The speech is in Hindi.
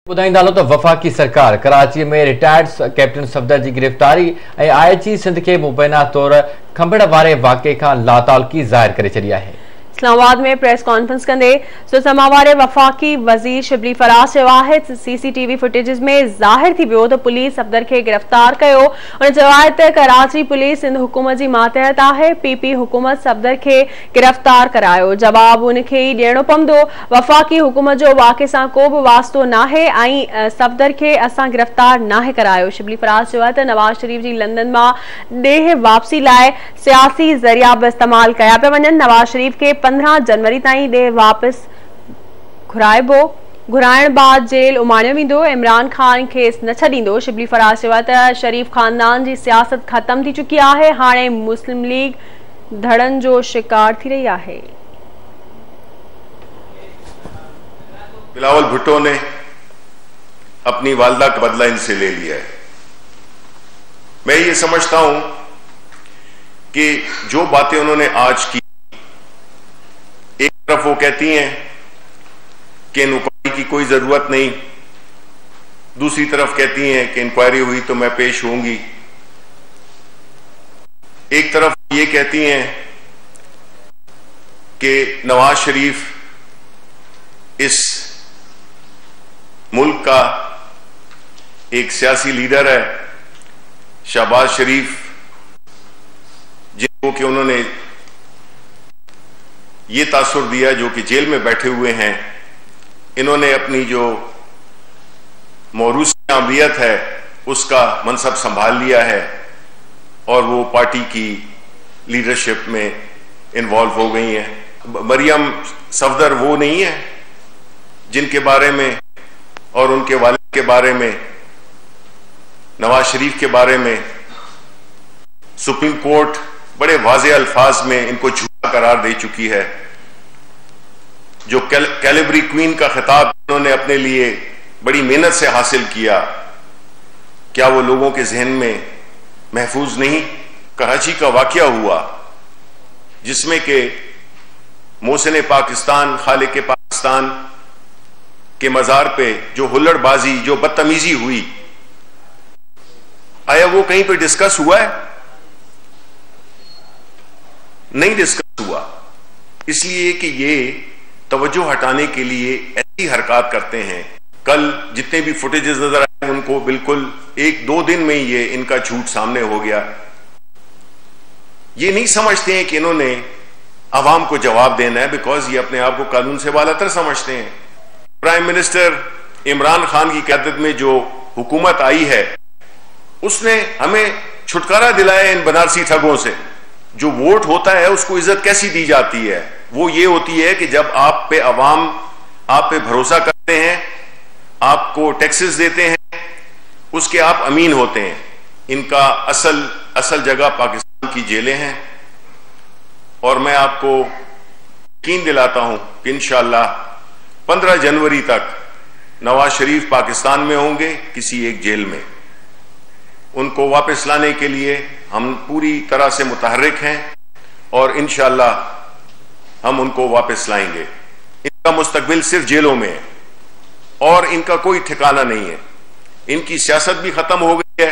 ॿुधाईंदा तो वफ़ाक़ी सरकार कराची में रिटायर्ड कैप्टन सफदर की गिरफ़्तारी ऐं IG सिंध के मुबैना तौर खंबड़ वारे वाक़े खां लातालगी ज़ाहिर करे छॾी आहे। इस्लामाबाद में प्रेस कॉन्फ्रेंस कंदे सुसमा वारे वफ़ाक़ी वज़ीर शिबली फराज चयो आहे CCTV फुटेजिस में ज़ाहिर थी वियो त पुलिस सफदर के गिरफ़्तार कयो। उन चयो आहे त कराची पुलिस सिंध हुकूमत जी मातहत आहे। PP हुकूमत सफदर के गिरफ़्तार करायो। जवाब उनखे ई ॾियणो पवंदो। वफ़ाक़ी हुकूमत जो वाक़े सां को बि वास्तो नाहे ऐं सफदर के असां गिरफ़्तार नाहे करायो। शिबली फराज चयो आहे त नवाज शरीफ जी लंदन मां ॾेह वापसी लाइ सियासी ज़रिया बि इस्तेमाल कया पिया वञनि। नवाज शरीफ के 15 जनवरी ताईं ॾे वापस घुराइण बाद जेल उमाणियो वेंदो। इमरान खान खेस न छॾींदो। शिबली फराज चयो त शरीफ खानदान जी सियासत ख़त्म थी चुकी आहे। हाणे मुस्लिम लीग धड़न जो शिकार थी रही आहे। बिलावल भुट्टो ने अपनी वालदा का बदला इनसे ले लिया है। मैं ये समझता हूं कि जो बातें उन्होंने आज की, एक तरफ वो कहती हैं कि इंक्वायरी की कोई जरूरत नहीं, दूसरी तरफ कहती हैं कि इंक्वायरी हुई तो मैं पेश होंगी। एक तरफ ये कहती हैं कि नवाज शरीफ इस मुल्क का एक सियासी लीडर है। शहबाज शरीफ जिनको कि उन्होंने ये तासुर दिया, जो कि जेल में बैठे हुए हैं, इन्होंने अपनी जो मौरूसी काबिलियत है उसका मनसब संभाल लिया है और वो पार्टी की लीडरशिप में इन्वॉल्व हो गई हैं। मरियम सफदर वो नहीं है जिनके बारे में और उनके वालिद के बारे में, नवाज शरीफ के बारे में सुप्रीम कोर्ट बड़े वाज़े अल्फाज में इनको झूठा करार दे चुकी है। जो कैलिबरी क्वीन का खिताब उन्होंने अपने लिए बड़ी मेहनत से हासिल किया, क्या वो लोगों के जहन में महफूज नहीं? कराची का वाकया हुआ जिसमें कि मोहसिन पाकिस्तान, खालिक पाकिस्तान के मज़ार पे जो हुल्लड़बाजी, जो बदतमीजी हुई, आया वो कहीं पे डिस्कस हुआ है? नहीं डिस्कस हुआ। इसलिए कि ये तवज्जो हटाने के लिए ऐसी हरकत करते हैं। कल जितने भी फुटेजेस नजर आए उनको बिल्कुल 1-2 दिन में ये इनका झूठ सामने हो गया। ये नहीं समझते हैं कि इन्होंने आवाम को जवाब देना है, बिकॉज ये अपने आप को कानून से बालातर समझते हैं। प्राइम मिनिस्टर इमरान खान की क़यादत में जो हुकूमत आई है उसने हमें छुटकारा दिलाया इन बनारसी ठगों से। जो वोट होता है उसको इज्जत कैसी दी जाती है? वो ये होती है कि जब आप पे अवाम आप पे भरोसा करते हैं, आपको टैक्सेस देते हैं, उसके आप अमीन होते हैं। इनका असल जगह पाकिस्तान की जेलें हैं और मैं आपको यकीन दिलाता हूं कि इंशाअल्लाह 15 जनवरी तक नवाज शरीफ पाकिस्तान में होंगे किसी एक जेल में। उनको वापस लाने के लिए हम पूरी तरह से मुतहर्रिक हैं और इंशाअल्लाह हम उनको वापस लाएंगे। इनका मुस्तकबिल सिर्फ जेलों में है और इनका कोई ठिकाना नहीं है। इनकी सियासत भी खत्म हो गई है।